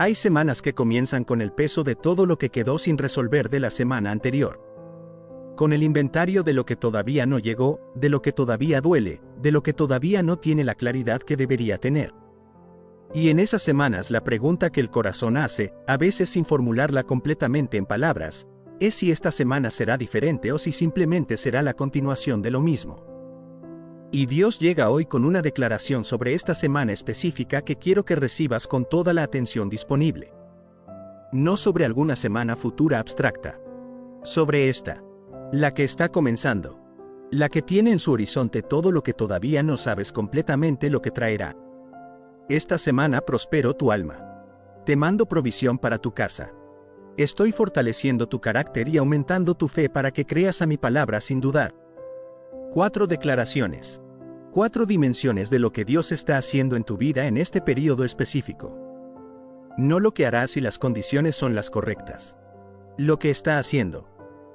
Hay semanas que comienzan con el peso de todo lo que quedó sin resolver de la semana anterior. Con el inventario de lo que todavía no llegó, de lo que todavía duele, de lo que todavía no tiene la claridad que debería tener. Y en esas semanas la pregunta que el corazón hace, a veces sin formularla completamente en palabras, es si esta semana será diferente o si simplemente será la continuación de lo mismo. Y Dios llega hoy con una declaración sobre esta semana específica que quiero que recibas con toda la atención disponible. No sobre alguna semana futura abstracta. Sobre esta. La que está comenzando. La que tiene en su horizonte todo lo que todavía no sabes completamente lo que traerá. Esta semana prospero tu alma. Te mando provisión para tu casa. Estoy fortaleciendo tu carácter y aumentando tu fe para que creas a mi palabra sin dudar. 4 declaraciones. 4 dimensiones de lo que Dios está haciendo en tu vida en este periodo específico. No lo que harás si las condiciones son las correctas. Lo que está haciendo.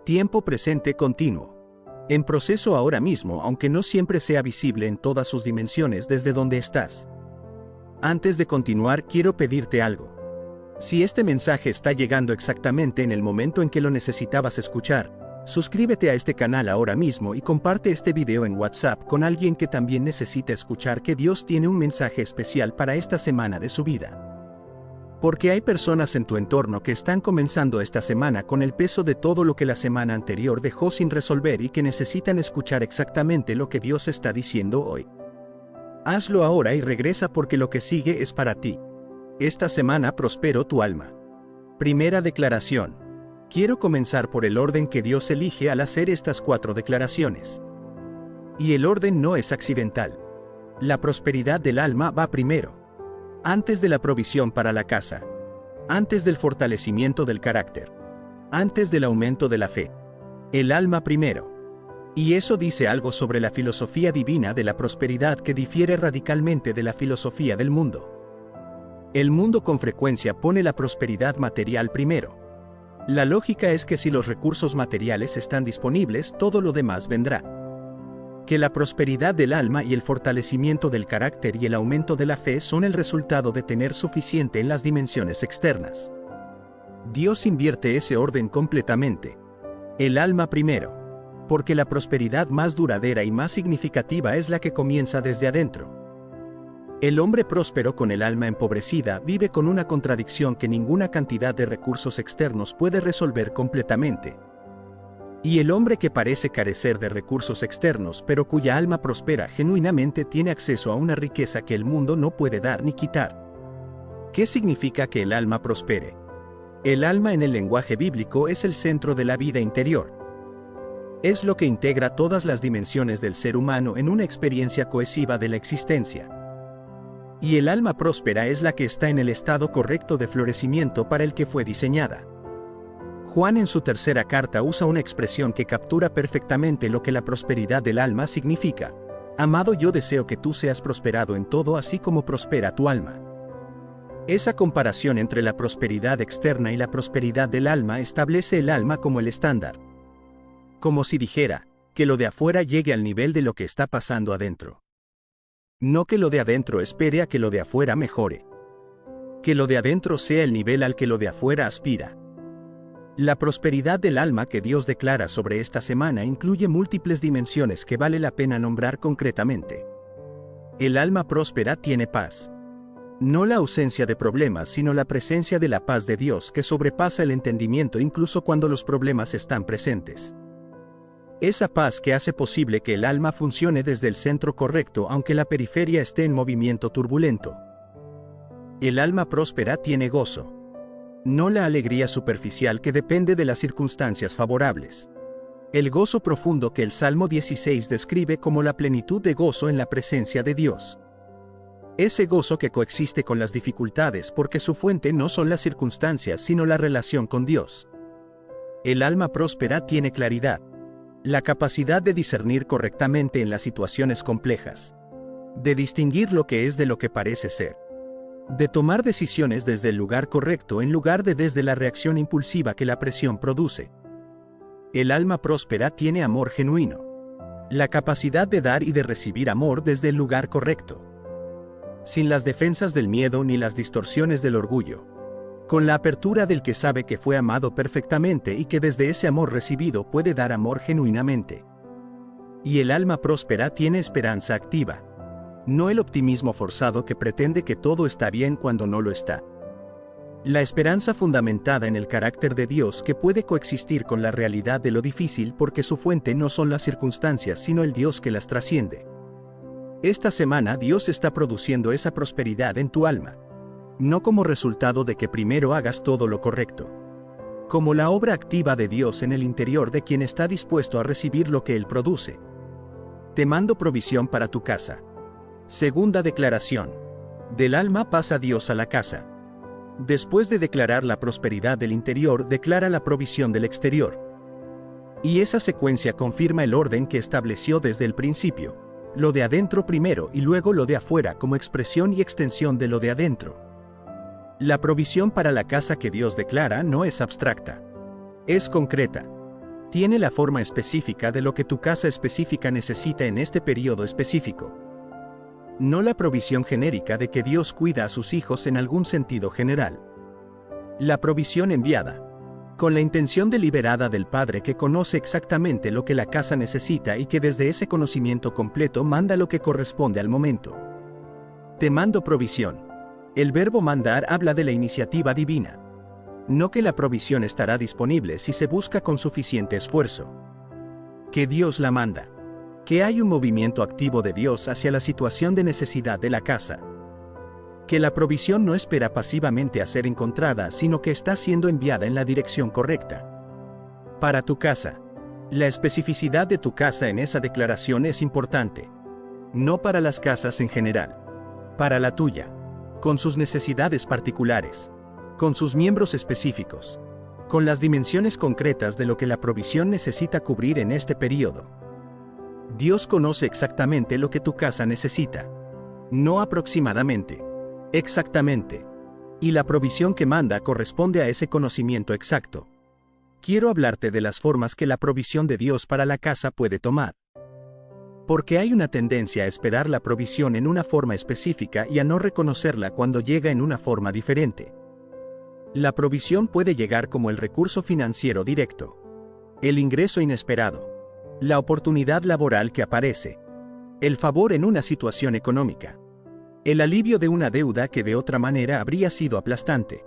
Tiempo presente continuo. En proceso ahora mismo, aunque no siempre sea visible en todas sus dimensiones desde donde estás. Antes de continuar, quiero pedirte algo. Si este mensaje está llegando exactamente en el momento en que lo necesitabas escuchar, suscríbete a este canal ahora mismo y comparte este video en WhatsApp con alguien que también necesita escuchar que Dios tiene un mensaje especial para esta semana de su vida. Porque hay personas en tu entorno que están comenzando esta semana con el peso de todo lo que la semana anterior dejó sin resolver y que necesitan escuchar exactamente lo que Dios está diciendo hoy. Hazlo ahora y regresa porque lo que sigue es para ti. Esta semana prospero tu alma. Primera declaración. Quiero comenzar por el orden que Dios elige al hacer estas 4 declaraciones. Y el orden no es accidental. La prosperidad del alma va primero. Antes de la provisión para la casa. Antes del fortalecimiento del carácter. Antes del aumento de la fe. El alma primero. Y eso dice algo sobre la filosofía divina de la prosperidad que difiere radicalmente de la filosofía del mundo. El mundo con frecuencia pone la prosperidad material primero. La lógica es que si los recursos materiales están disponibles, todo lo demás vendrá. Que la prosperidad del alma y el fortalecimiento del carácter y el aumento de la fe son el resultado de tener suficiente en las dimensiones externas. Dios invierte ese orden completamente. El alma primero. Porque la prosperidad más duradera y más significativa es la que comienza desde adentro. El hombre próspero con el alma empobrecida vive con una contradicción que ninguna cantidad de recursos externos puede resolver completamente. Y el hombre que parece carecer de recursos externos pero cuya alma prospera genuinamente tiene acceso a una riqueza que el mundo no puede dar ni quitar. ¿Qué significa que el alma prospere? El alma en el lenguaje bíblico es el centro de la vida interior. Es lo que integra todas las dimensiones del ser humano en una experiencia cohesiva de la existencia. Y el alma próspera es la que está en el estado correcto de florecimiento para el que fue diseñada. Juan en su tercera carta usa una expresión que captura perfectamente lo que la prosperidad del alma significa. Amado, yo deseo que tú seas prosperado en todo así como prospera tu alma. Esa comparación entre la prosperidad externa y la prosperidad del alma establece el alma como el estándar. Como si dijera, que lo de afuera llegue al nivel de lo que está pasando adentro. No que lo de adentro espere a que lo de afuera mejore. Que lo de adentro sea el nivel al que lo de afuera aspira. La prosperidad del alma que Dios declara sobre esta semana incluye múltiples dimensiones que vale la pena nombrar concretamente. El alma próspera tiene paz. No la ausencia de problemas, sino la presencia de la paz de Dios que sobrepasa el entendimiento incluso cuando los problemas están presentes. Esa paz que hace posible que el alma funcione desde el centro correcto aunque la periferia esté en movimiento turbulento. El alma próspera tiene gozo. No la alegría superficial que depende de las circunstancias favorables. El gozo profundo que el Salmo 16 describe como la plenitud de gozo en la presencia de Dios. Ese gozo que coexiste con las dificultades porque su fuente no son las circunstancias sino la relación con Dios. El alma próspera tiene claridad. La capacidad de discernir correctamente en las situaciones complejas. De distinguir lo que es de lo que parece ser. De tomar decisiones desde el lugar correcto en lugar de desde la reacción impulsiva que la presión produce. El alma próspera tiene amor genuino. La capacidad de dar y de recibir amor desde el lugar correcto. Sin las defensas del miedo ni las distorsiones del orgullo. Con la apertura del que sabe que fue amado perfectamente y que desde ese amor recibido puede dar amor genuinamente. Y el alma próspera tiene esperanza activa. No el optimismo forzado que pretende que todo está bien cuando no lo está. La esperanza fundamentada en el carácter de Dios que puede coexistir con la realidad de lo difícil porque su fuente no son las circunstancias sino el Dios que las trasciende. Esta semana Dios está produciendo esa prosperidad en tu alma. No como resultado de que primero hagas todo lo correcto. Como la obra activa de Dios en el interior de quien está dispuesto a recibir lo que Él produce. Te mando provisión para tu casa. Segunda declaración. Del alma pasa Dios a la casa. Después de declarar la prosperidad del interior, declara la provisión del exterior. Y esa secuencia confirma el orden que estableció desde el principio. Lo de adentro primero y luego lo de afuera como expresión y extensión de lo de adentro. La provisión para la casa que Dios declara no es abstracta. Es concreta. Tiene la forma específica de lo que tu casa específica necesita en este periodo específico. No la provisión genérica de que Dios cuida a sus hijos en algún sentido general. La provisión enviada. Con la intención deliberada del Padre que conoce exactamente lo que la casa necesita y que desde ese conocimiento completo manda lo que corresponde al momento. Te mando provisión. El verbo mandar habla de la iniciativa divina. No que la provisión estará disponible si se busca con suficiente esfuerzo. Que Dios la manda. Que hay un movimiento activo de Dios hacia la situación de necesidad de la casa. Que la provisión no espera pasivamente a ser encontrada, sino que está siendo enviada en la dirección correcta. Para tu casa. La especificidad de tu casa en esa declaración es importante. No para las casas en general. Para la tuya. Con sus necesidades particulares. Con sus miembros específicos. Con las dimensiones concretas de lo que la provisión necesita cubrir en este periodo. Dios conoce exactamente lo que tu casa necesita. No aproximadamente. Exactamente. Y la provisión que manda corresponde a ese conocimiento exacto. Quiero hablarte de las formas que la provisión de Dios para la casa puede tomar. Porque hay una tendencia a esperar la provisión en una forma específica y a no reconocerla cuando llega en una forma diferente. La provisión puede llegar como el recurso financiero directo. El ingreso inesperado. La oportunidad laboral que aparece. El favor en una situación económica. El alivio de una deuda que de otra manera habría sido aplastante.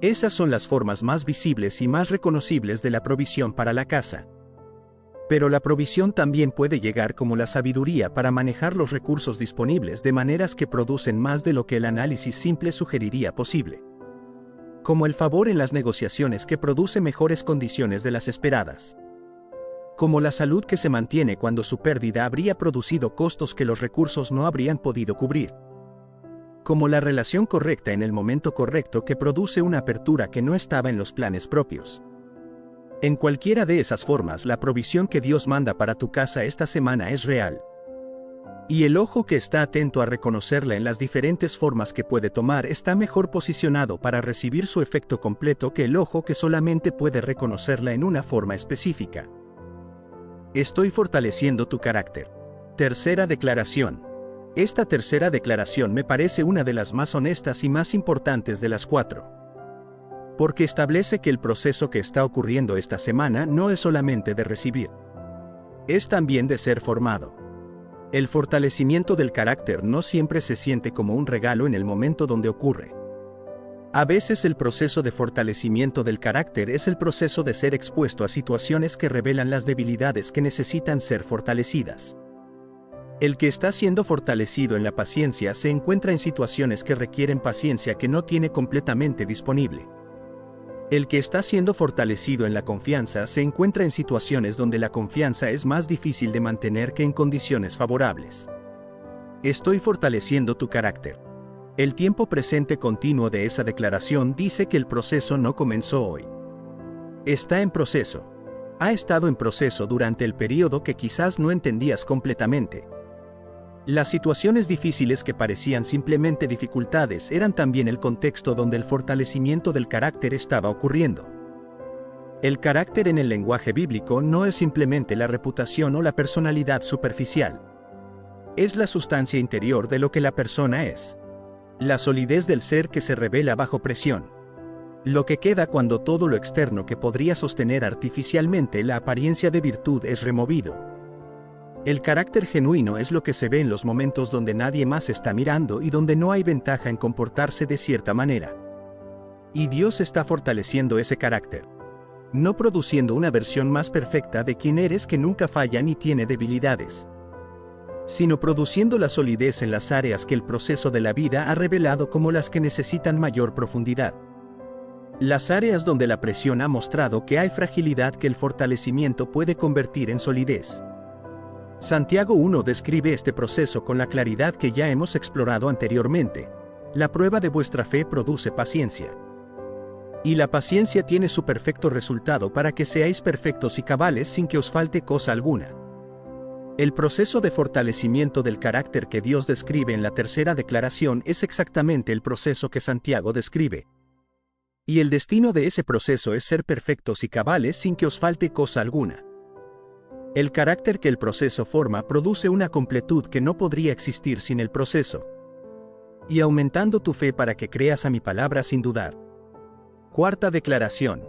Esas son las formas más visibles y más reconocibles de la provisión para la casa. Pero la provisión también puede llegar como la sabiduría para manejar los recursos disponibles de maneras que producen más de lo que el análisis simple sugeriría posible. Como el favor en las negociaciones que produce mejores condiciones de las esperadas. Como la salud que se mantiene cuando su pérdida habría producido costos que los recursos no habrían podido cubrir. Como la relación correcta en el momento correcto que produce una apertura que no estaba en los planes propios. En cualquiera de esas formas, la provisión que Dios manda para tu casa esta semana es real. Y el ojo que está atento a reconocerla en las diferentes formas que puede tomar está mejor posicionado para recibir su efecto completo que el ojo que solamente puede reconocerla en una forma específica. Estoy fortaleciendo tu carácter. Tercera declaración. Esta tercera declaración me parece una de las más honestas y más importantes de las 4. Porque establece que el proceso que está ocurriendo esta semana no es solamente de recibir. Es también de ser formado. El fortalecimiento del carácter no siempre se siente como un regalo en el momento donde ocurre. A veces el proceso de fortalecimiento del carácter es el proceso de ser expuesto a situaciones que revelan las debilidades que necesitan ser fortalecidas. El que está siendo fortalecido en la paciencia se encuentra en situaciones que requieren paciencia que no tiene completamente disponible. El que está siendo fortalecido en la confianza se encuentra en situaciones donde la confianza es más difícil de mantener que en condiciones favorables. Estoy fortaleciendo tu carácter. El tiempo presente continuo de esa declaración dice que el proceso no comenzó hoy. Está en proceso. Ha estado en proceso durante el periodo que quizás no entendías completamente. Las situaciones difíciles que parecían simplemente dificultades eran también el contexto donde el fortalecimiento del carácter estaba ocurriendo. El carácter en el lenguaje bíblico no es simplemente la reputación o la personalidad superficial. Es la sustancia interior de lo que la persona es. La solidez del ser que se revela bajo presión. Lo que queda cuando todo lo externo que podría sostener artificialmente la apariencia de virtud es removido. El carácter genuino es lo que se ve en los momentos donde nadie más está mirando y donde no hay ventaja en comportarse de cierta manera. Y Dios está fortaleciendo ese carácter. No produciendo una versión más perfecta de quien eres que nunca falla ni tiene debilidades, sino produciendo la solidez en las áreas que el proceso de la vida ha revelado como las que necesitan mayor profundidad. Las áreas donde la presión ha mostrado que hay fragilidad que el fortalecimiento puede convertir en solidez. Santiago 1 describe este proceso con la claridad que ya hemos explorado anteriormente. La prueba de vuestra fe produce paciencia. Y la paciencia tiene su perfecto resultado para que seáis perfectos y cabales sin que os falte cosa alguna. El proceso de fortalecimiento del carácter que Dios describe en la tercera declaración es exactamente el proceso que Santiago describe. Y el destino de ese proceso es ser perfectos y cabales sin que os falte cosa alguna. El carácter que el proceso forma produce una completud que no podría existir sin el proceso. Y aumentando tu fe para que creas a mi palabra sin dudar. Cuarta declaración.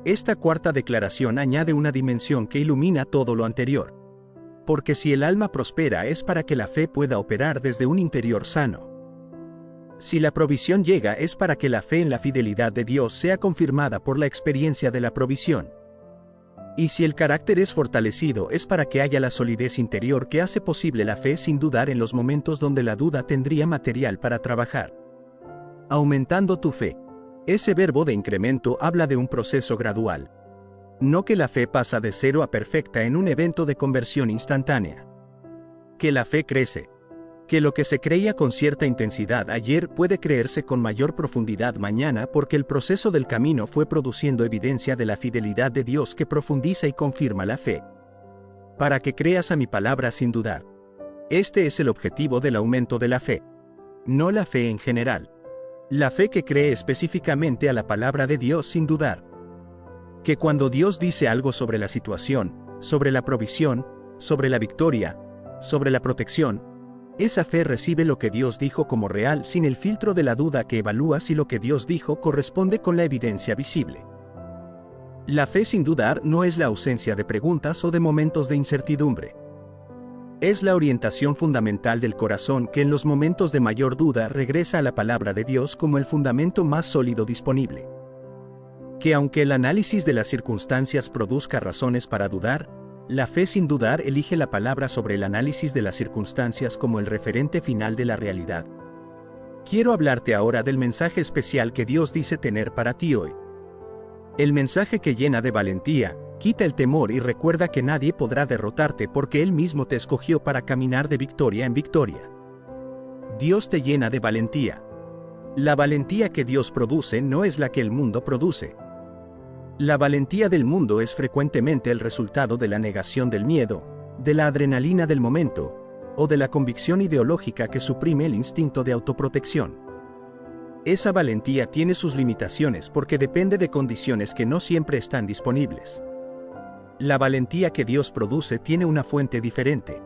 Esta cuarta declaración añade una dimensión que ilumina todo lo anterior. Porque si el alma prospera es para que la fe pueda operar desde un interior sano. Si la provisión llega es para que la fe en la fidelidad de Dios sea confirmada por la experiencia de la provisión. Y si el carácter es fortalecido es para que haya la solidez interior que hace posible la fe sin dudar en los momentos donde la duda tendría material para trabajar. Aumentando tu fe. Ese verbo de incremento habla de un proceso gradual. No que la fe pasa de cero a perfecta en un evento de conversión instantánea. Que la fe crece. Que lo que se creía con cierta intensidad ayer puede creerse con mayor profundidad mañana porque el proceso del camino fue produciendo evidencia de la fidelidad de Dios que profundiza y confirma la fe. Para que creas a mi palabra sin dudar. Este es el objetivo del aumento de la fe. No la fe en general. La fe que cree específicamente a la palabra de Dios sin dudar. Que cuando Dios dice algo sobre la situación, sobre la provisión, sobre la victoria, sobre la protección, esa fe recibe lo que Dios dijo como real sin el filtro de la duda que evalúa si lo que Dios dijo corresponde con la evidencia visible. La fe sin dudar no es la ausencia de preguntas o de momentos de incertidumbre. Es la orientación fundamental del corazón que en los momentos de mayor duda regresa a la palabra de Dios como el fundamento más sólido disponible. Que aunque el análisis de las circunstancias produzca razones para dudar, la fe sin dudar elige la palabra sobre el análisis de las circunstancias como el referente final de la realidad. Quiero hablarte ahora del mensaje especial que Dios dice tener para ti hoy. El mensaje que llena de valentía, quita el temor y recuerda que nadie podrá derrotarte porque Él mismo te escogió para caminar de victoria en victoria. Dios te llena de valentía. La valentía que Dios produce no es la que el mundo produce. La valentía del mundo es frecuentemente el resultado de la negación del miedo, de la adrenalina del momento, o de la convicción ideológica que suprime el instinto de autoprotección. Esa valentía tiene sus limitaciones porque depende de condiciones que no siempre están disponibles. La valentía que Dios produce tiene una fuente diferente.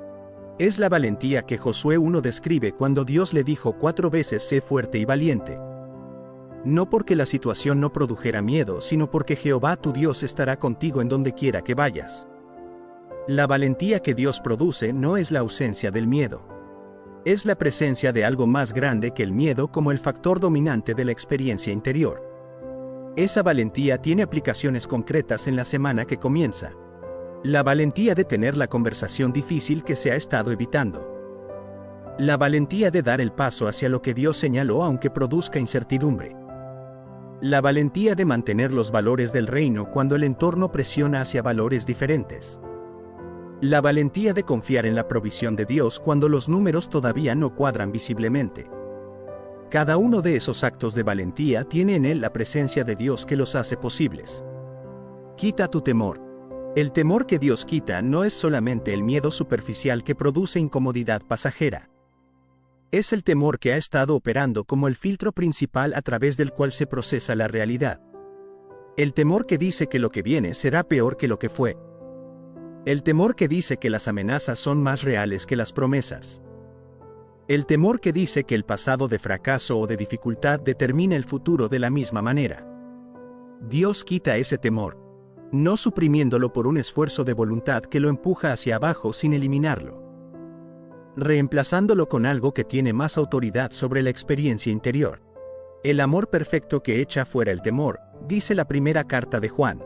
Es la valentía que Josué 1 describe cuando Dios le dijo 4 veces: sé fuerte y valiente. No porque la situación no produjera miedo, sino porque Jehová tu Dios estará contigo en donde quiera que vayas. La valentía que Dios produce no es la ausencia del miedo. Es la presencia de algo más grande que el miedo como el factor dominante de la experiencia interior. Esa valentía tiene aplicaciones concretas en la semana que comienza. La valentía de tener la conversación difícil que se ha estado evitando. La valentía de dar el paso hacia lo que Dios señaló aunque produzca incertidumbre. La valentía de mantener los valores del reino cuando el entorno presiona hacia valores diferentes. La valentía de confiar en la provisión de Dios cuando los números todavía no cuadran visiblemente. Cada uno de esos actos de valentía tiene en él la presencia de Dios que los hace posibles. Quita tu temor. El temor que Dios quita no es solamente el miedo superficial que produce incomodidad pasajera. Es el temor que ha estado operando como el filtro principal a través del cual se procesa la realidad. El temor que dice que lo que viene será peor que lo que fue. El temor que dice que las amenazas son más reales que las promesas. El temor que dice que el pasado de fracaso o de dificultad determina el futuro de la misma manera. Dios quita ese temor, no suprimiéndolo por un esfuerzo de voluntad que lo empuja hacia abajo sin eliminarlo, reemplazándolo con algo que tiene más autoridad sobre la experiencia interior. El amor perfecto que echa fuera el temor, dice la primera carta de Juan.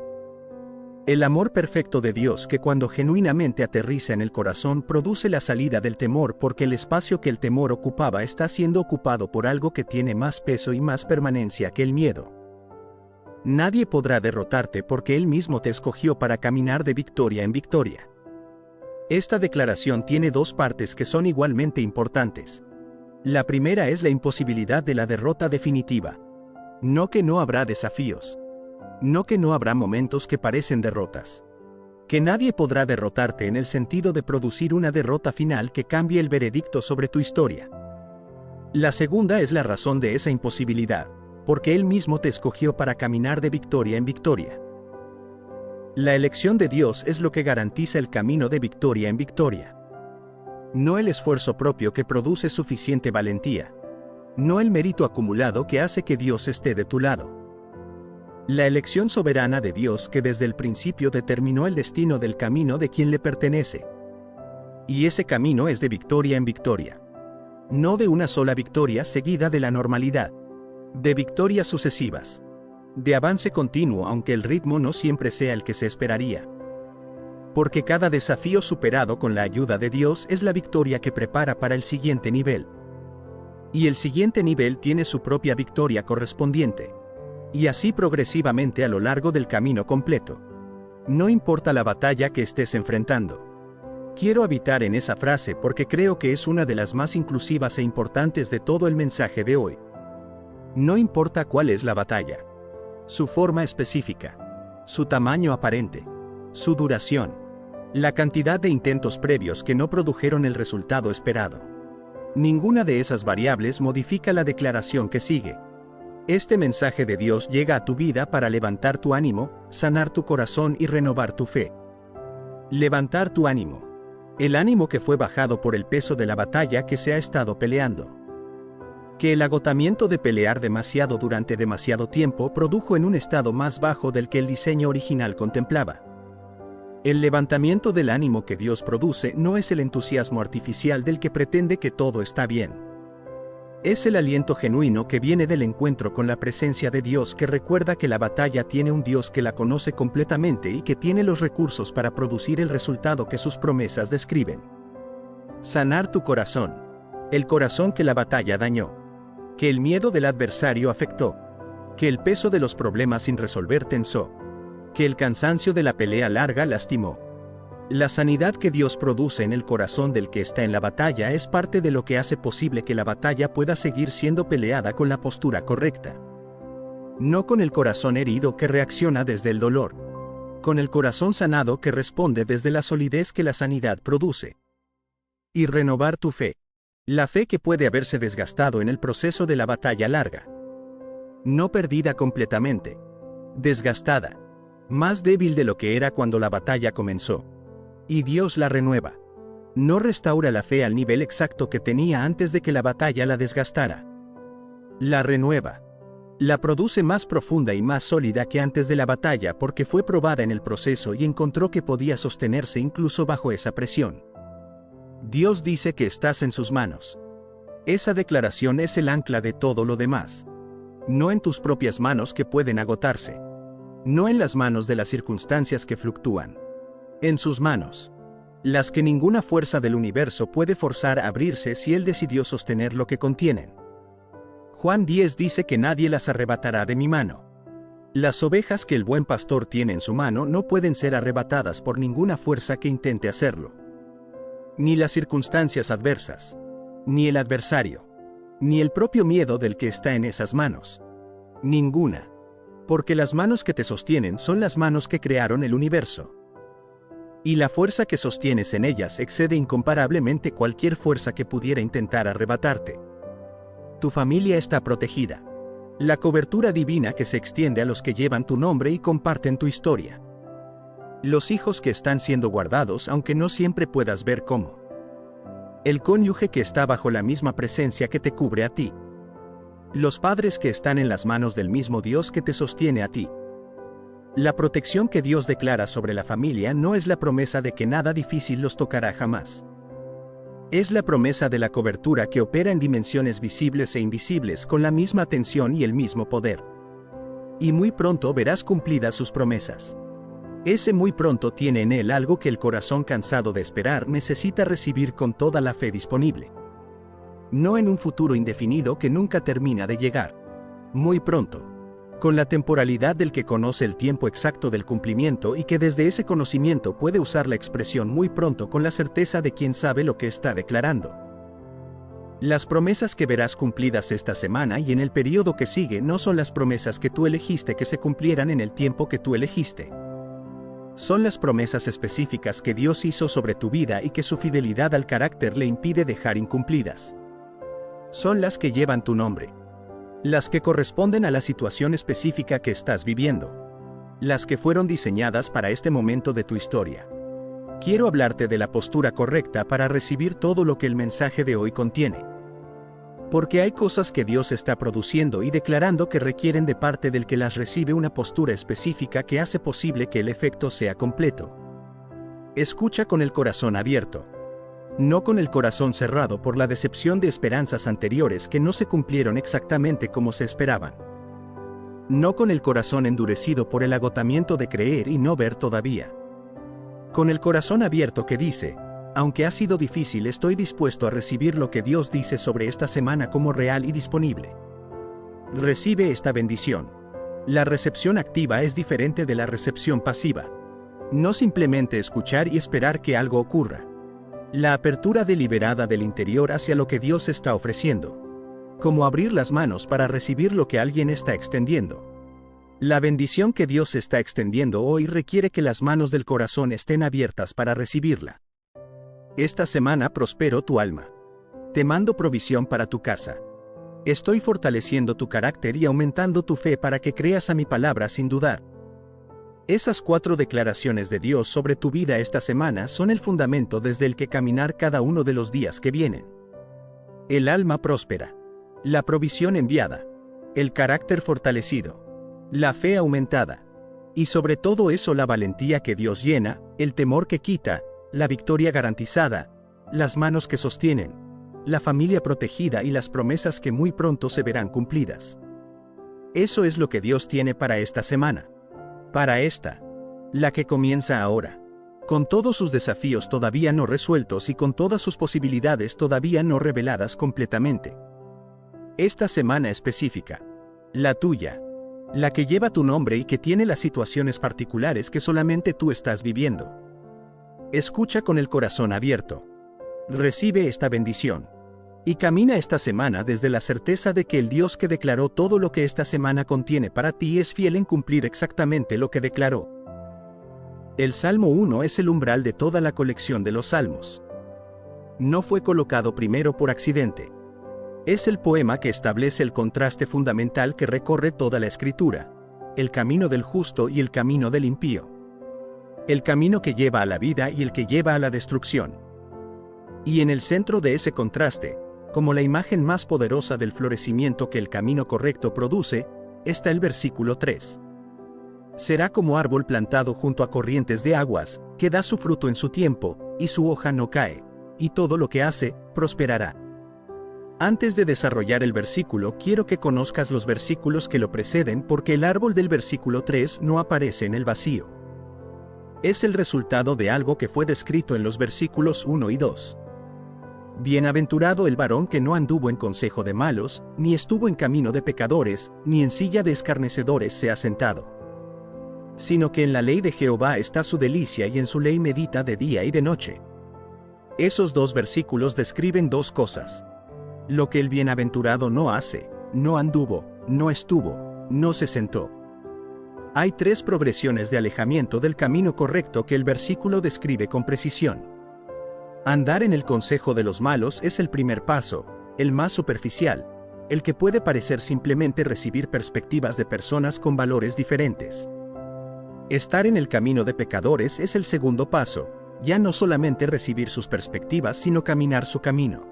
El amor perfecto de Dios que cuando genuinamente aterriza en el corazón produce la salida del temor porque el espacio que el temor ocupaba está siendo ocupado por algo que tiene más peso y más permanencia que el miedo. Nadie podrá derrotarte porque Él mismo te escogió para caminar de victoria en victoria. Esta declaración tiene dos partes que son igualmente importantes. La primera es la imposibilidad de la derrota definitiva. No que no habrá desafíos. No que no habrá momentos que parecen derrotas. Que nadie podrá derrotarte en el sentido de producir una derrota final que cambie el veredicto sobre tu historia. La segunda es la razón de esa imposibilidad, porque Él mismo te escogió para caminar de victoria en victoria. La elección de Dios es lo que garantiza el camino de victoria en victoria. No el esfuerzo propio que produce suficiente valentía. No el mérito acumulado que hace que Dios esté de tu lado. La elección soberana de Dios que desde el principio determinó el destino del camino de quien le pertenece. Y ese camino es de victoria en victoria. No de una sola victoria seguida de la normalidad. De victorias sucesivas. De avance continuo aunque el ritmo no siempre sea el que se esperaría. Porque cada desafío superado con la ayuda de Dios es la victoria que prepara para el siguiente nivel. Y el siguiente nivel tiene su propia victoria correspondiente. Y así progresivamente a lo largo del camino completo. No importa la batalla que estés enfrentando. Quiero habitar en esa frase porque creo que es una de las más inclusivas e importantes de todo el mensaje de hoy. No importa cuál es la batalla. Su forma específica, su tamaño aparente, su duración, la cantidad de intentos previos que no produjeron el resultado esperado. Ninguna de esas variables modifica la declaración que sigue. Este mensaje de Dios llega a tu vida para levantar tu ánimo, sanar tu corazón y renovar tu fe. Levantar tu ánimo. El ánimo que fue bajado por el peso de la batalla que se ha estado peleando. Que el agotamiento de pelear demasiado durante demasiado tiempo produjo en un estado más bajo del que el diseño original contemplaba. El levantamiento del ánimo que Dios produce no es el entusiasmo artificial del que pretende que todo está bien. Es el aliento genuino que viene del encuentro con la presencia de Dios que recuerda que la batalla tiene un Dios que la conoce completamente y que tiene los recursos para producir el resultado que sus promesas describen. Sanar tu corazón. El corazón que la batalla dañó. Que el miedo del adversario afectó. Que el peso de los problemas sin resolver tensó. Que el cansancio de la pelea larga lastimó. La sanidad que Dios produce en el corazón del que está en la batalla es parte de lo que hace posible que la batalla pueda seguir siendo peleada con la postura correcta. No con el corazón herido que reacciona desde el dolor. Con el corazón sanado que responde desde la solidez que la sanidad produce. Y renovar tu fe. La fe que puede haberse desgastado en el proceso de la batalla larga. No perdida completamente. Desgastada. Más débil de lo que era cuando la batalla comenzó. Y Dios la renueva. No restaura la fe al nivel exacto que tenía antes de que la batalla la desgastara. La renueva. La produce más profunda y más sólida que antes de la batalla porque fue probada en el proceso y encontró que podía sostenerse incluso bajo esa presión. Dios dice que estás en sus manos. Esa declaración es el ancla de todo lo demás. No en tus propias manos que pueden agotarse. No en las manos de las circunstancias que fluctúan. En sus manos. Las que ninguna fuerza del universo puede forzar a abrirse si Él decidió sostener lo que contienen. Juan 10 dice que nadie las arrebatará de mi mano. Las ovejas que el buen pastor tiene en su mano no pueden ser arrebatadas por ninguna fuerza que intente hacerlo. Ni las circunstancias adversas, ni el adversario, ni el propio miedo del que está en esas manos. Ninguna. Porque las manos que te sostienen son las manos que crearon el universo. Y la fuerza que sostienes en ellas excede incomparablemente cualquier fuerza que pudiera intentar arrebatarte. Tu familia está protegida. La cobertura divina que se extiende a los que llevan tu nombre y comparten tu historia. Los hijos que están siendo guardados aunque no siempre puedas ver cómo. El cónyuge que está bajo la misma presencia que te cubre a ti. Los padres que están en las manos del mismo Dios que te sostiene a ti. La protección que Dios declara sobre la familia no es la promesa de que nada difícil los tocará jamás. Es la promesa de la cobertura que opera en dimensiones visibles e invisibles con la misma atención y el mismo poder. Y muy pronto verás cumplidas sus promesas. Ese muy pronto tiene en él algo que el corazón cansado de esperar necesita recibir con toda la fe disponible. No en un futuro indefinido que nunca termina de llegar. Muy pronto. Con la temporalidad del que conoce el tiempo exacto del cumplimiento y que desde ese conocimiento puede usar la expresión muy pronto con la certeza de quien sabe lo que está declarando. Las promesas que verás cumplidas esta semana y en el periodo que sigue no son las promesas que tú elegiste que se cumplieran en el tiempo que tú elegiste. Son las promesas específicas que Dios hizo sobre tu vida y que su fidelidad al carácter le impide dejar incumplidas. Son las que llevan tu nombre. Las que corresponden a la situación específica que estás viviendo. Las que fueron diseñadas para este momento de tu historia. Quiero hablarte de la postura correcta para recibir todo lo que el mensaje de hoy contiene. Porque hay cosas que Dios está produciendo y declarando que requieren de parte del que las recibe una postura específica que hace posible que el efecto sea completo. Escucha con el corazón abierto. No con el corazón cerrado por la decepción de esperanzas anteriores que no se cumplieron exactamente como se esperaban. No con el corazón endurecido por el agotamiento de creer y no ver todavía. Con el corazón abierto que dice, aunque ha sido difícil, estoy dispuesto a recibir lo que Dios dice sobre esta semana como real y disponible. Recibe esta bendición. La recepción activa es diferente de la recepción pasiva. No simplemente escuchar y esperar que algo ocurra. La apertura deliberada del interior hacia lo que Dios está ofreciendo. Como abrir las manos para recibir lo que alguien está extendiendo. La bendición que Dios está extendiendo hoy requiere que las manos del corazón estén abiertas para recibirla. Esta semana prospero tu alma. Te mando provisión para tu casa. Estoy fortaleciendo tu carácter y aumentando tu fe para que creas a mi palabra sin dudar. Esas 4 declaraciones de Dios sobre tu vida esta semana son el fundamento desde el que caminar cada uno de los días que vienen. El alma próspera. La provisión enviada. El carácter fortalecido. La fe aumentada. Y sobre todo eso la valentía que Dios llena, el temor que quita, la victoria garantizada, las manos que sostienen, la familia protegida y las promesas que muy pronto se verán cumplidas. Eso es lo que Dios tiene para esta semana. Para esta, la que comienza ahora, con todos sus desafíos todavía no resueltos y con todas sus posibilidades todavía no reveladas completamente. Esta semana específica, la tuya, la que lleva tu nombre y que tiene las situaciones particulares que solamente tú estás viviendo. Escucha con el corazón abierto. Recibe esta bendición. Y camina esta semana desde la certeza de que el Dios que declaró todo lo que esta semana contiene para ti es fiel en cumplir exactamente lo que declaró. El Salmo 1 es el umbral de toda la colección de los salmos. No fue colocado primero por accidente. Es el poema que establece el contraste fundamental que recorre toda la Escritura, el camino del justo y el camino del impío. El camino que lleva a la vida y el que lleva a la destrucción. Y en el centro de ese contraste, como la imagen más poderosa del florecimiento que el camino correcto produce, está el versículo 3. Será como árbol plantado junto a corrientes de aguas, que da su fruto en su tiempo, y su hoja no cae, y todo lo que hace, prosperará. Antes de desarrollar el versículo, quiero que conozcas los versículos que lo preceden porque el árbol del versículo 3 no aparece en el vacío. Es el resultado de algo que fue descrito en los versículos 1 y 2. Bienaventurado el varón que no anduvo en consejo de malos, ni estuvo en camino de pecadores, ni en silla de escarnecedores se ha sentado. Sino que en la ley de Jehová está su delicia y en su ley medita de día y de noche. Esos 2 versículos describen 2 cosas. Lo que el bienaventurado no hace, no anduvo, no estuvo, no se sentó. Hay 3 progresiones de alejamiento del camino correcto que el versículo describe con precisión. Andar en el consejo de los malos es el primer paso, el más superficial, el que puede parecer simplemente recibir perspectivas de personas con valores diferentes. Estar en el camino de pecadores es el segundo paso, ya no solamente recibir sus perspectivas sino caminar su camino.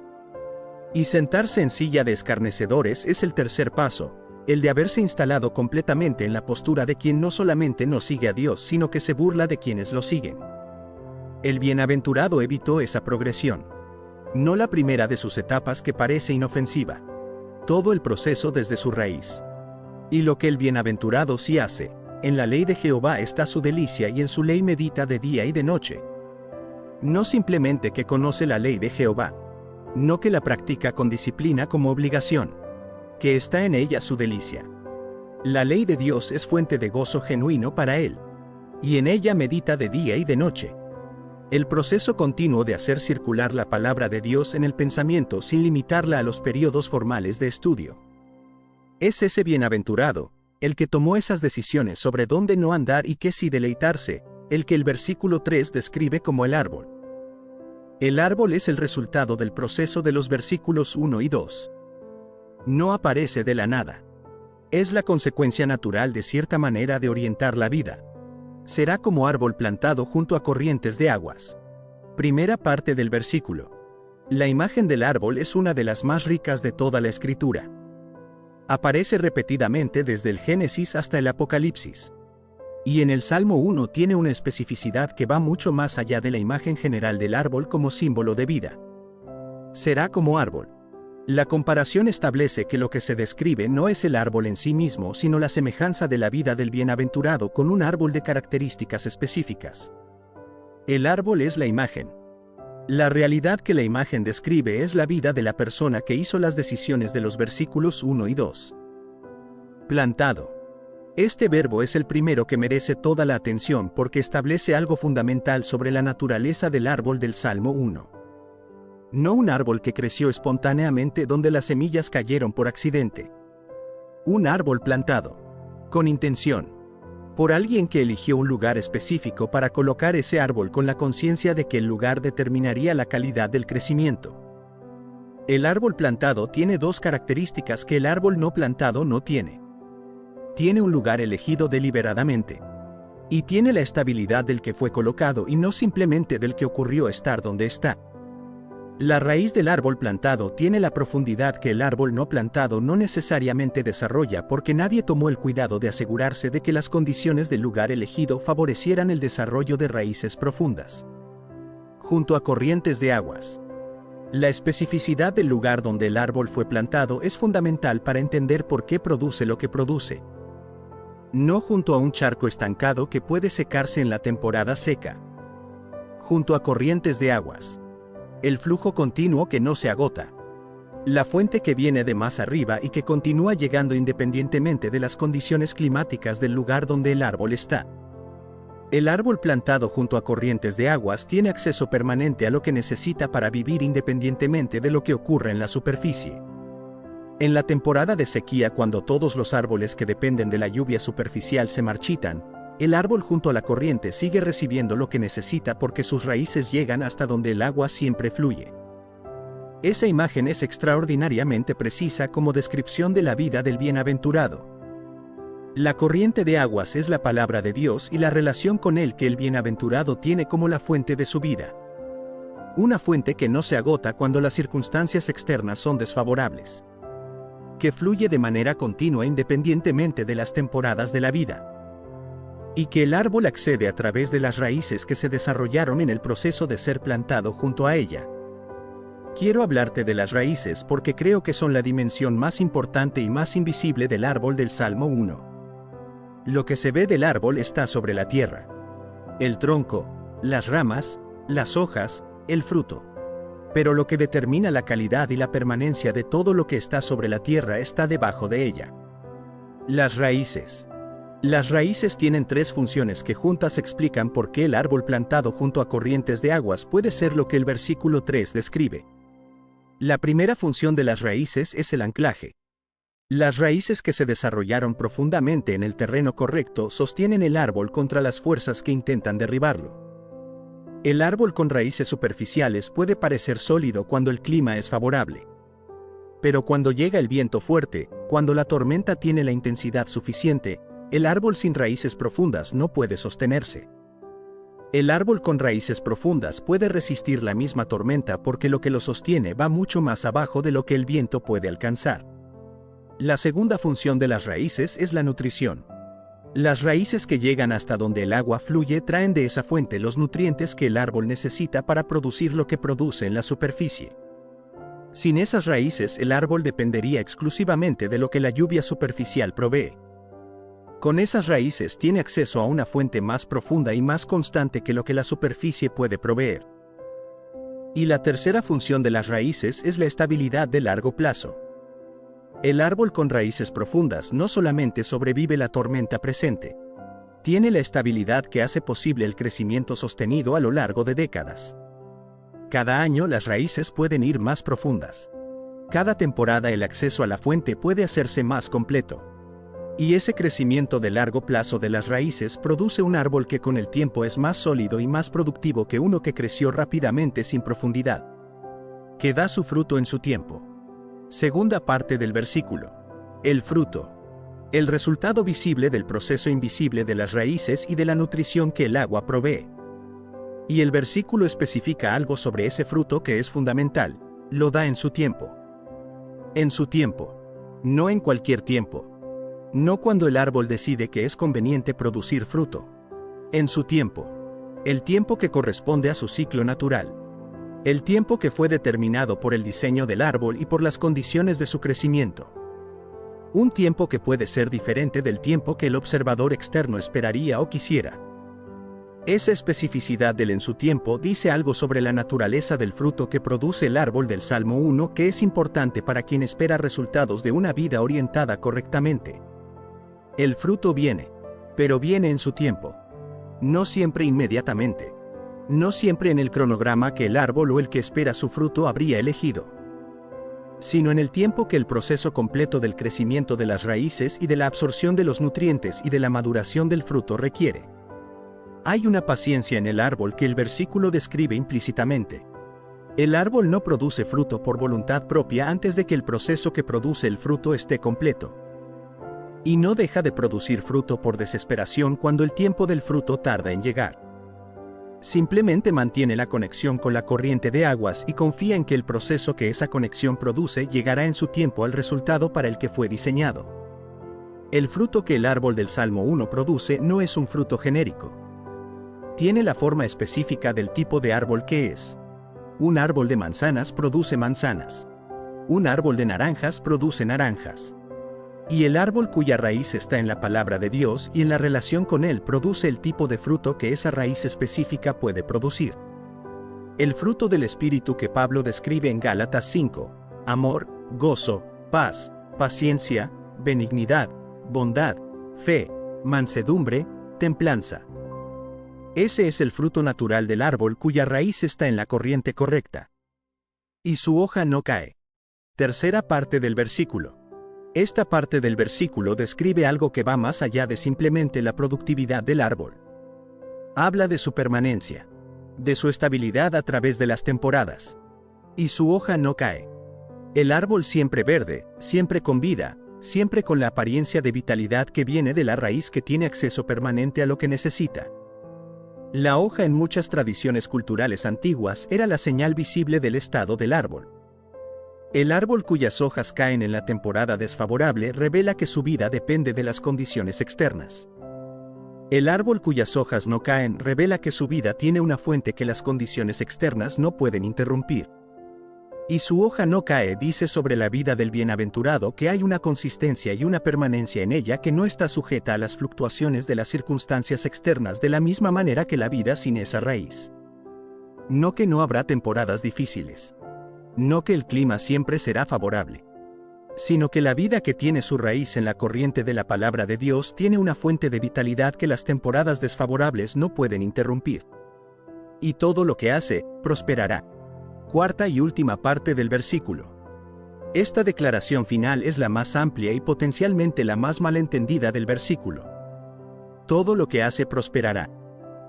Y sentarse en silla de escarnecedores es el tercer paso, el de haberse instalado completamente en la postura de quien no solamente no sigue a Dios, sino que se burla de quienes lo siguen. El bienaventurado evitó esa progresión. No la primera de sus etapas que parece inofensiva. Todo el proceso desde su raíz. Y lo que el bienaventurado sí hace, en la ley de Jehová está su delicia y en su ley medita de día y de noche. No simplemente que conoce la ley de Jehová, no que la practica con disciplina como obligación, que está en ella su delicia. La ley de Dios es fuente de gozo genuino para él, y en ella medita de día y de noche. El proceso continuo de hacer circular la palabra de Dios en el pensamiento sin limitarla a los periodos formales de estudio. Es ese bienaventurado, el que tomó esas decisiones sobre dónde no andar y qué sí deleitarse, el que el versículo 3 describe como el árbol. El árbol es el resultado del proceso de los versículos 1 y 2. No aparece de la nada. Es la consecuencia natural de cierta manera de orientar la vida. Será como árbol plantado junto a corrientes de aguas. Primera parte del versículo. La imagen del árbol es una de las más ricas de toda la Escritura. Aparece repetidamente desde el Génesis hasta el Apocalipsis. Y en el Salmo 1 tiene una especificidad que va mucho más allá de la imagen general del árbol como símbolo de vida. Será como árbol. La comparación establece que lo que se describe no es el árbol en sí mismo, sino la semejanza de la vida del bienaventurado con un árbol de características específicas. El árbol es la imagen. La realidad que la imagen describe es la vida de la persona que hizo las decisiones de los versículos 1 y 2. Plantado. Este verbo es el primero que merece toda la atención porque establece algo fundamental sobre la naturaleza del árbol del Salmo 1. No un árbol que creció espontáneamente donde las semillas cayeron por accidente. Un árbol plantado, con intención, por alguien que eligió un lugar específico para colocar ese árbol con la conciencia de que el lugar determinaría la calidad del crecimiento. El árbol plantado tiene dos características que el árbol no plantado no tiene. Tiene un lugar elegido deliberadamente. Y tiene la estabilidad del que fue colocado y no simplemente del que ocurrió estar donde está. La raíz del árbol plantado tiene la profundidad que el árbol no plantado no necesariamente desarrolla porque nadie tomó el cuidado de asegurarse de que las condiciones del lugar elegido favorecieran el desarrollo de raíces profundas. Junto a corrientes de aguas. La especificidad del lugar donde el árbol fue plantado es fundamental para entender por qué produce lo que produce. No junto a un charco estancado que puede secarse en la temporada seca. Junto a corrientes de aguas. El flujo continuo que no se agota. La fuente que viene de más arriba y que continúa llegando independientemente de las condiciones climáticas del lugar donde el árbol está. El árbol plantado junto a corrientes de aguas tiene acceso permanente a lo que necesita para vivir independientemente de lo que ocurra en la superficie. En la temporada de sequía, cuando todos los árboles que dependen de la lluvia superficial se marchitan, el árbol junto a la corriente sigue recibiendo lo que necesita porque sus raíces llegan hasta donde el agua siempre fluye. Esa imagen es extraordinariamente precisa como descripción de la vida del bienaventurado. La corriente de aguas es la palabra de Dios y la relación con él que el bienaventurado tiene como la fuente de su vida. Una fuente que no se agota cuando las circunstancias externas son desfavorables. Que fluye de manera continua independientemente de las temporadas de la vida. Y que el árbol accede a través de las raíces que se desarrollaron en el proceso de ser plantado junto a ella. Quiero hablarte de las raíces porque creo que son la dimensión más importante y más invisible del árbol del Salmo 1. Lo que se ve del árbol está sobre la tierra. El tronco, las ramas, las hojas, el fruto. Pero lo que determina la calidad y la permanencia de todo lo que está sobre la tierra está debajo de ella. Las raíces. Las raíces tienen tres funciones que juntas explican por qué el árbol plantado junto a corrientes de aguas puede ser lo que el versículo 3 describe. La primera función de las raíces es el anclaje. Las raíces que se desarrollaron profundamente en el terreno correcto sostienen el árbol contra las fuerzas que intentan derribarlo. El árbol con raíces superficiales puede parecer sólido cuando el clima es favorable. Pero cuando llega el viento fuerte, cuando la tormenta tiene la intensidad suficiente, el árbol sin raíces profundas no puede sostenerse. El árbol con raíces profundas puede resistir la misma tormenta porque lo que lo sostiene va mucho más abajo de lo que el viento puede alcanzar. La segunda función de las raíces es la nutrición. Las raíces que llegan hasta donde el agua fluye traen de esa fuente los nutrientes que el árbol necesita para producir lo que produce en la superficie. Sin esas raíces, el árbol dependería exclusivamente de lo que la lluvia superficial provee. Con esas raíces tiene acceso a una fuente más profunda y más constante que lo que la superficie puede proveer. Y la tercera función de las raíces es la estabilidad de largo plazo. El árbol con raíces profundas no solamente sobrevive la tormenta presente, tiene la estabilidad que hace posible el crecimiento sostenido a lo largo de décadas. Cada año las raíces pueden ir más profundas. Cada temporada el acceso a la fuente puede hacerse más completo. Y ese crecimiento de largo plazo de las raíces produce un árbol que con el tiempo es más sólido y más productivo que uno que creció rápidamente sin profundidad, que da su fruto en su tiempo. Segunda parte del versículo. El fruto. El resultado visible del proceso invisible de las raíces y de la nutrición que el agua provee. Y el versículo especifica algo sobre ese fruto que es fundamental: lo da en su tiempo. En su tiempo. No en cualquier tiempo. No cuando el árbol decide que es conveniente producir fruto. En su tiempo. El tiempo que corresponde a su ciclo natural. El tiempo que fue determinado por el diseño del árbol y por las condiciones de su crecimiento. Un tiempo que puede ser diferente del tiempo que el observador externo esperaría o quisiera. Esa especificidad del en su tiempo dice algo sobre la naturaleza del fruto que produce el árbol del Salmo 1, que es importante para quien espera resultados de una vida orientada correctamente. El fruto viene, pero viene en su tiempo. No siempre inmediatamente. No siempre en el cronograma que el árbol o el que espera su fruto habría elegido, sino en el tiempo que el proceso completo del crecimiento de las raíces y de la absorción de los nutrientes y de la maduración del fruto requiere. Hay una paciencia en el árbol que el versículo describe implícitamente. El árbol no produce fruto por voluntad propia antes de que el proceso que produce el fruto esté completo. Y no deja de producir fruto por desesperación cuando el tiempo del fruto tarda en llegar. Simplemente mantiene la conexión con la corriente de aguas y confía en que el proceso que esa conexión produce llegará en su tiempo al resultado para el que fue diseñado. El fruto que el árbol del Salmo 1 produce no es un fruto genérico. Tiene la forma específica del tipo de árbol que es. Un árbol de manzanas produce manzanas. Un árbol de naranjas produce naranjas. Y el árbol cuya raíz está en la palabra de Dios y en la relación con él produce el tipo de fruto que esa raíz específica puede producir. El fruto del Espíritu que Pablo describe en Gálatas 5: amor, gozo, paz, paciencia, benignidad, bondad, fe, mansedumbre, templanza. Ese es el fruto natural del árbol cuya raíz está en la corriente correcta. Y su hoja no cae. Tercera parte del versículo. Esta parte del versículo describe algo que va más allá de simplemente la productividad del árbol. Habla de su permanencia, de su estabilidad a través de las temporadas. Y su hoja no cae. El árbol siempre verde, siempre con vida, siempre con la apariencia de vitalidad que viene de la raíz que tiene acceso permanente a lo que necesita. La hoja en muchas tradiciones culturales antiguas era la señal visible del estado del árbol. El árbol cuyas hojas caen en la temporada desfavorable revela que su vida depende de las condiciones externas. El árbol cuyas hojas no caen revela que su vida tiene una fuente que las condiciones externas no pueden interrumpir. Y su hoja no cae dice sobre la vida del bienaventurado que hay una consistencia y una permanencia en ella que no está sujeta a las fluctuaciones de las circunstancias externas de la misma manera que la vida sin esa raíz. No que no habrá temporadas difíciles. No que el clima siempre será favorable, sino que la vida que tiene su raíz en la corriente de la palabra de Dios tiene una fuente de vitalidad que las temporadas desfavorables no pueden interrumpir. Y todo lo que hace, prosperará. Cuarta y última parte del versículo. Esta declaración final es la más amplia y potencialmente la más malentendida del versículo. Todo lo que hace prosperará.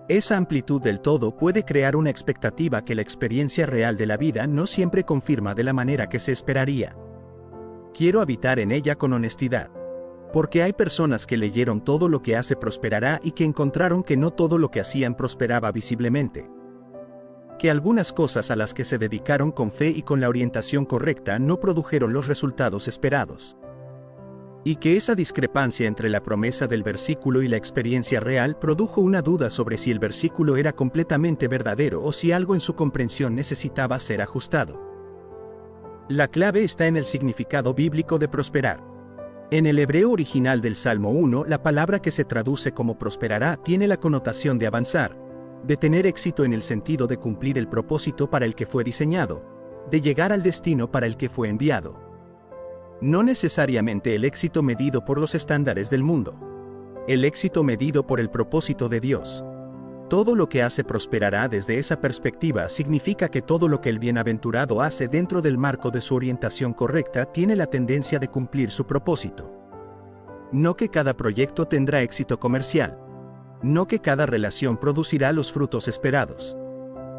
Esa amplitud del todo puede crear una expectativa que la experiencia real de la vida no siempre confirma de la manera que se esperaría. Quiero habitar en ella con honestidad. Porque hay personas que leyeron todo lo que hace prosperará y que encontraron que no todo lo que hacían prosperaba visiblemente. Que algunas cosas a las que se dedicaron con fe y con la orientación correcta no produjeron los resultados esperados. Y que esa discrepancia entre la promesa del versículo y la experiencia real produjo una duda sobre si el versículo era completamente verdadero o si algo en su comprensión necesitaba ser ajustado. La clave está en el significado bíblico de prosperar. En el hebreo original del Salmo 1, la palabra que se traduce como prosperará tiene la connotación de avanzar, de tener éxito en el sentido de cumplir el propósito para el que fue diseñado, de llegar al destino para el que fue enviado. No necesariamente el éxito medido por los estándares del mundo. El éxito medido por el propósito de Dios. Todo lo que hace prosperará desde esa perspectiva significa que todo lo que el bienaventurado hace dentro del marco de su orientación correcta tiene la tendencia de cumplir su propósito. No que cada proyecto tendrá éxito comercial. No que cada relación producirá los frutos esperados.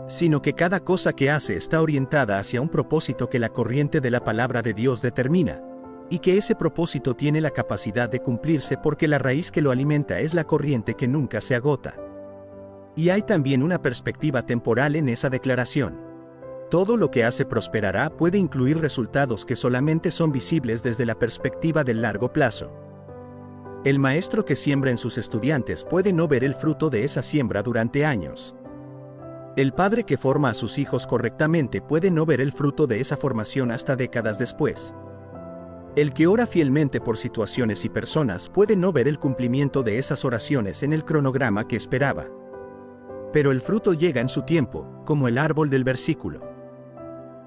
Sino que cada cosa que hace está orientada hacia un propósito que la corriente de la palabra de Dios determina, y que ese propósito tiene la capacidad de cumplirse porque la raíz que lo alimenta es la corriente que nunca se agota. Y hay también una perspectiva temporal en esa declaración. Todo lo que hace prosperará puede incluir resultados que solamente son visibles desde la perspectiva del largo plazo. El maestro que siembra en sus estudiantes puede no ver el fruto de esa siembra durante años. El padre que forma a sus hijos correctamente puede no ver el fruto de esa formación hasta décadas después. El que ora fielmente por situaciones y personas puede no ver el cumplimiento de esas oraciones en el cronograma que esperaba. Pero el fruto llega en su tiempo, como el árbol del versículo.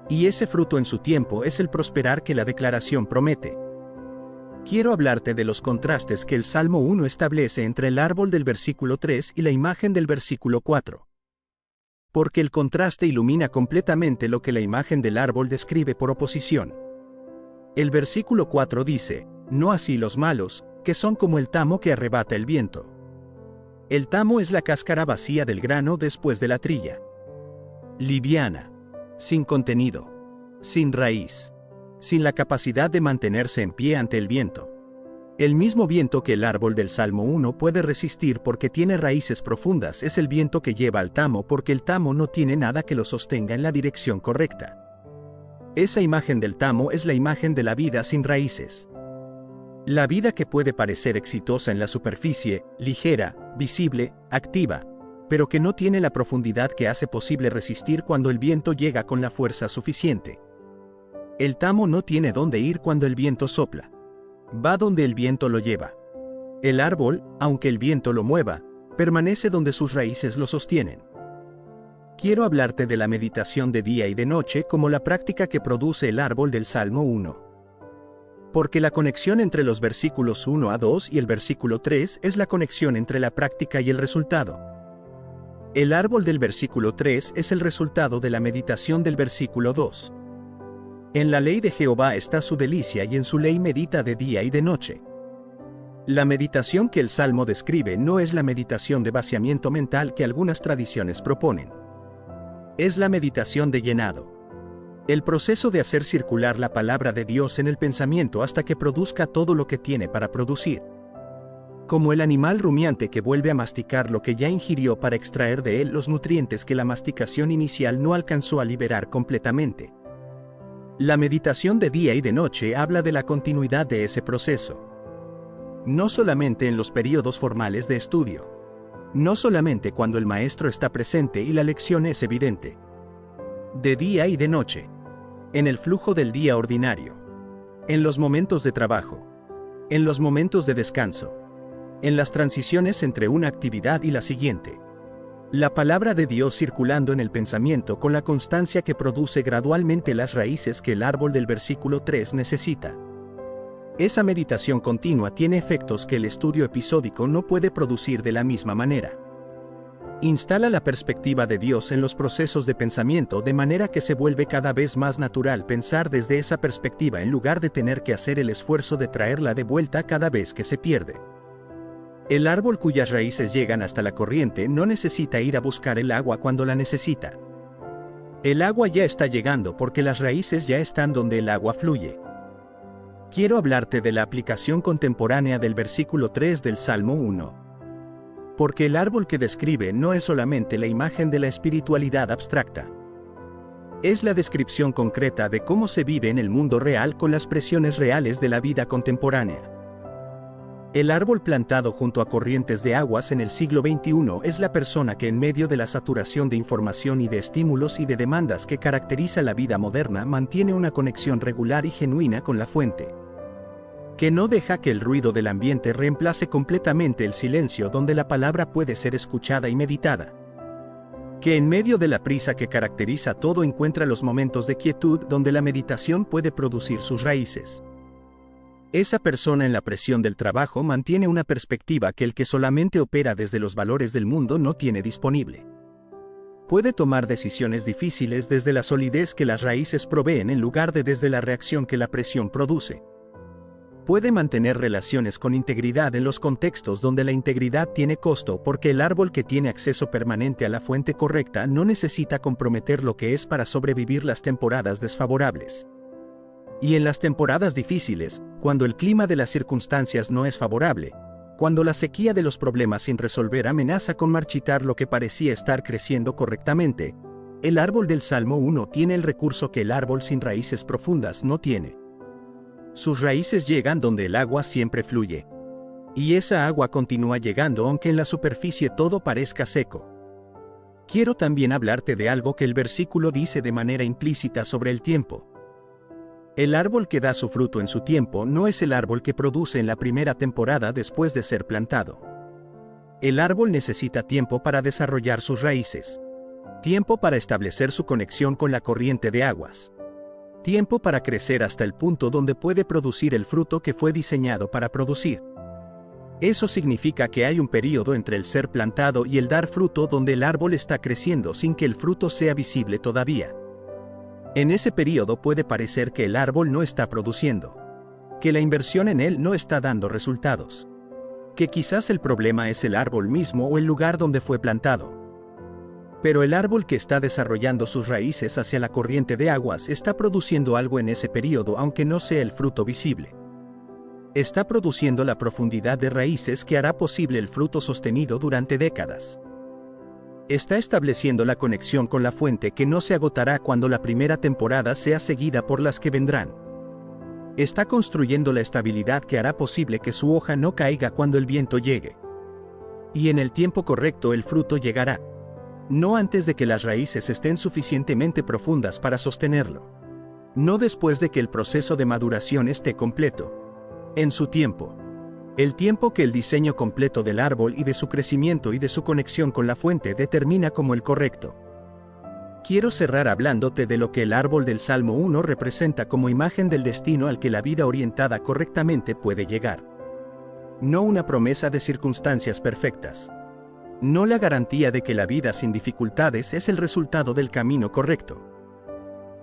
Y ese fruto en su tiempo es el prosperar que la declaración promete. Quiero hablarte de los contrastes que el Salmo 1 establece entre el árbol del versículo 3 y la imagen del versículo 4. Porque el contraste ilumina completamente lo que la imagen del árbol describe por oposición. El versículo 4 dice, no así los malos, que son como el tamo que arrebata el viento. El tamo es la cáscara vacía del grano después de la trilla. Liviana. Sin contenido. Sin raíz. Sin la capacidad de mantenerse en pie ante el viento. El mismo viento que el árbol del Salmo 1 puede resistir porque tiene raíces profundas es el viento que lleva al tamo porque el tamo no tiene nada que lo sostenga en la dirección correcta. Esa imagen del tamo es la imagen de la vida sin raíces. La vida que puede parecer exitosa en la superficie, ligera, visible, activa, pero que no tiene la profundidad que hace posible resistir cuando el viento llega con la fuerza suficiente. El tamo no tiene dónde ir cuando el viento sopla. Va donde el viento lo lleva. El árbol, aunque el viento lo mueva, permanece donde sus raíces lo sostienen. Quiero hablarte de la meditación de día y de noche como la práctica que produce el árbol del Salmo 1. Porque la conexión entre los versículos 1 a 2 y el versículo 3 es la conexión entre la práctica y el resultado. El árbol del versículo 3 es el resultado de la meditación del versículo 2. En la ley de Jehová está su delicia y en su ley medita de día y de noche. La meditación que el Salmo describe no es la meditación de vaciamiento mental que algunas tradiciones proponen. Es la meditación de llenado. El proceso de hacer circular la palabra de Dios en el pensamiento hasta que produzca todo lo que tiene para producir. Como el animal rumiante que vuelve a masticar lo que ya ingirió para extraer de él los nutrientes que la masticación inicial no alcanzó a liberar completamente. La meditación de día y de noche habla de la continuidad de ese proceso. No solamente en los períodos formales de estudio. No solamente cuando el maestro está presente y la lección es evidente. De día y de noche. En el flujo del día ordinario. En los momentos de trabajo. En los momentos de descanso. En las transiciones entre una actividad y la siguiente. La palabra de Dios circulando en el pensamiento con la constancia que produce gradualmente las raíces que el árbol del versículo 3 necesita. Esa meditación continua tiene efectos que el estudio episódico no puede producir de la misma manera. Instala la perspectiva de Dios en los procesos de pensamiento de manera que se vuelve cada vez más natural pensar desde esa perspectiva en lugar de tener que hacer el esfuerzo de traerla de vuelta cada vez que se pierde. El árbol cuyas raíces llegan hasta la corriente no necesita ir a buscar el agua cuando la necesita. El agua ya está llegando porque las raíces ya están donde el agua fluye. Quiero hablarte de la aplicación contemporánea del versículo 3 del Salmo 1. Porque el árbol que describe no es solamente la imagen de la espiritualidad abstracta. Es la descripción concreta de cómo se vive en el mundo real con las presiones reales de la vida contemporánea. El árbol plantado junto a corrientes de aguas en el siglo XXI es la persona que en medio de la saturación de información y de estímulos y de demandas que caracteriza la vida moderna mantiene una conexión regular y genuina con la fuente. Que no deja que el ruido del ambiente reemplace completamente el silencio donde la palabra puede ser escuchada y meditada. Que en medio de la prisa que caracteriza todo encuentra los momentos de quietud donde la meditación puede producir sus raíces. Esa persona en la presión del trabajo mantiene una perspectiva que el que solamente opera desde los valores del mundo no tiene disponible. Puede tomar decisiones difíciles desde la solidez que las raíces proveen en lugar de desde la reacción que la presión produce. Puede mantener relaciones con integridad en los contextos donde la integridad tiene costo porque el árbol que tiene acceso permanente a la fuente correcta no necesita comprometer lo que es para sobrevivir las temporadas desfavorables. Y en las temporadas difíciles, cuando el clima de las circunstancias no es favorable, cuando la sequía de los problemas sin resolver amenaza con marchitar lo que parecía estar creciendo correctamente, el árbol del Salmo 1 tiene el recurso que el árbol sin raíces profundas no tiene. Sus raíces llegan donde el agua siempre fluye. Y esa agua continúa llegando aunque en la superficie todo parezca seco. Quiero también hablarte de algo que el versículo dice de manera implícita sobre el tiempo. El árbol que da su fruto en su tiempo no es el árbol que produce en la primera temporada después de ser plantado. El árbol necesita tiempo para desarrollar sus raíces. Tiempo para establecer su conexión con la corriente de aguas. Tiempo para crecer hasta el punto donde puede producir el fruto que fue diseñado para producir. Eso significa que hay un período entre el ser plantado y el dar fruto donde el árbol está creciendo sin que el fruto sea visible todavía. En ese período puede parecer que el árbol no está produciendo, que la inversión en él no está dando resultados, que quizás el problema es el árbol mismo o el lugar donde fue plantado. Pero el árbol que está desarrollando sus raíces hacia la corriente de aguas está produciendo algo en ese período aunque no sea el fruto visible. Está produciendo la profundidad de raíces que hará posible el fruto sostenido durante décadas. Está estableciendo la conexión con la fuente que no se agotará cuando la primera temporada sea seguida por las que vendrán. Está construyendo la estabilidad que hará posible que su hoja no caiga cuando el viento llegue. Y en el tiempo correcto el fruto llegará. No antes de que las raíces estén suficientemente profundas para sostenerlo. No después de que el proceso de maduración esté completo. En su tiempo. El tiempo que el diseño completo del árbol y de su crecimiento y de su conexión con la fuente determina como el correcto. Quiero cerrar hablándote de lo que el árbol del Salmo 1 representa como imagen del destino al que la vida orientada correctamente puede llegar. No una promesa de circunstancias perfectas. No la garantía de que la vida sin dificultades es el resultado del camino correcto.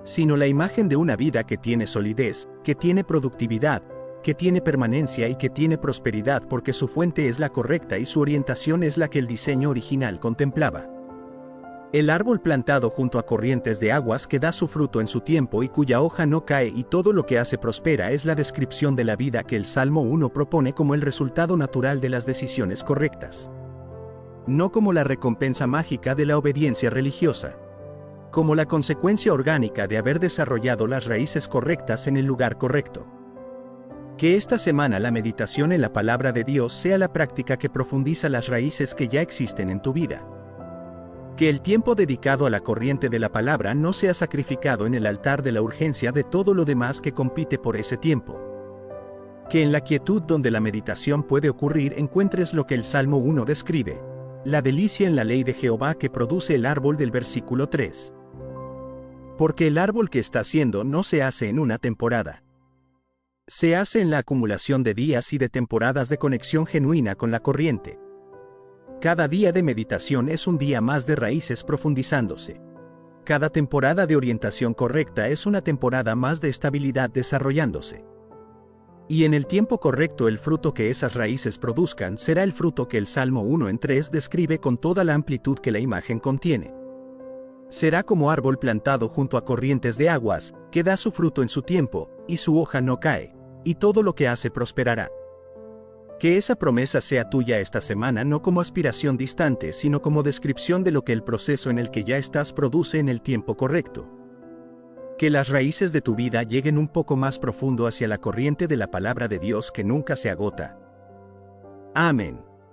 Sino la imagen de una vida que tiene solidez, que tiene productividad, que tiene permanencia y que tiene prosperidad porque su fuente es la correcta y su orientación es la que el diseño original contemplaba. El árbol plantado junto a corrientes de aguas que da su fruto en su tiempo y cuya hoja no cae y todo lo que hace prospera es la descripción de la vida que el Salmo 1 propone como el resultado natural de las decisiones correctas. No como la recompensa mágica de la obediencia religiosa. Como la consecuencia orgánica de haber desarrollado las raíces correctas en el lugar correcto. Que esta semana la meditación en la palabra de Dios sea la práctica que profundiza las raíces que ya existen en tu vida. Que el tiempo dedicado a la corriente de la palabra no sea sacrificado en el altar de la urgencia de todo lo demás que compite por ese tiempo. Que en la quietud donde la meditación puede ocurrir encuentres lo que el Salmo 1 describe, la delicia en la ley de Jehová que produce el árbol del versículo 3. Porque el árbol que está haciendo no se hace en una temporada. Se hace en la acumulación de días y de temporadas de conexión genuina con la corriente. Cada día de meditación es un día más de raíces profundizándose. Cada temporada de orientación correcta es una temporada más de estabilidad desarrollándose. Y en el tiempo correcto el fruto que esas raíces produzcan será el fruto que el Salmo 1:3 describe con toda la amplitud que la imagen contiene. Será como árbol plantado junto a corrientes de aguas, que da su fruto en su tiempo, y su hoja no cae, y todo lo que hace prosperará. Que esa promesa sea tuya esta semana no como aspiración distante, sino como descripción de lo que el proceso en el que ya estás produce en el tiempo correcto. Que las raíces de tu vida lleguen un poco más profundo hacia la corriente de la palabra de Dios que nunca se agota. Amén.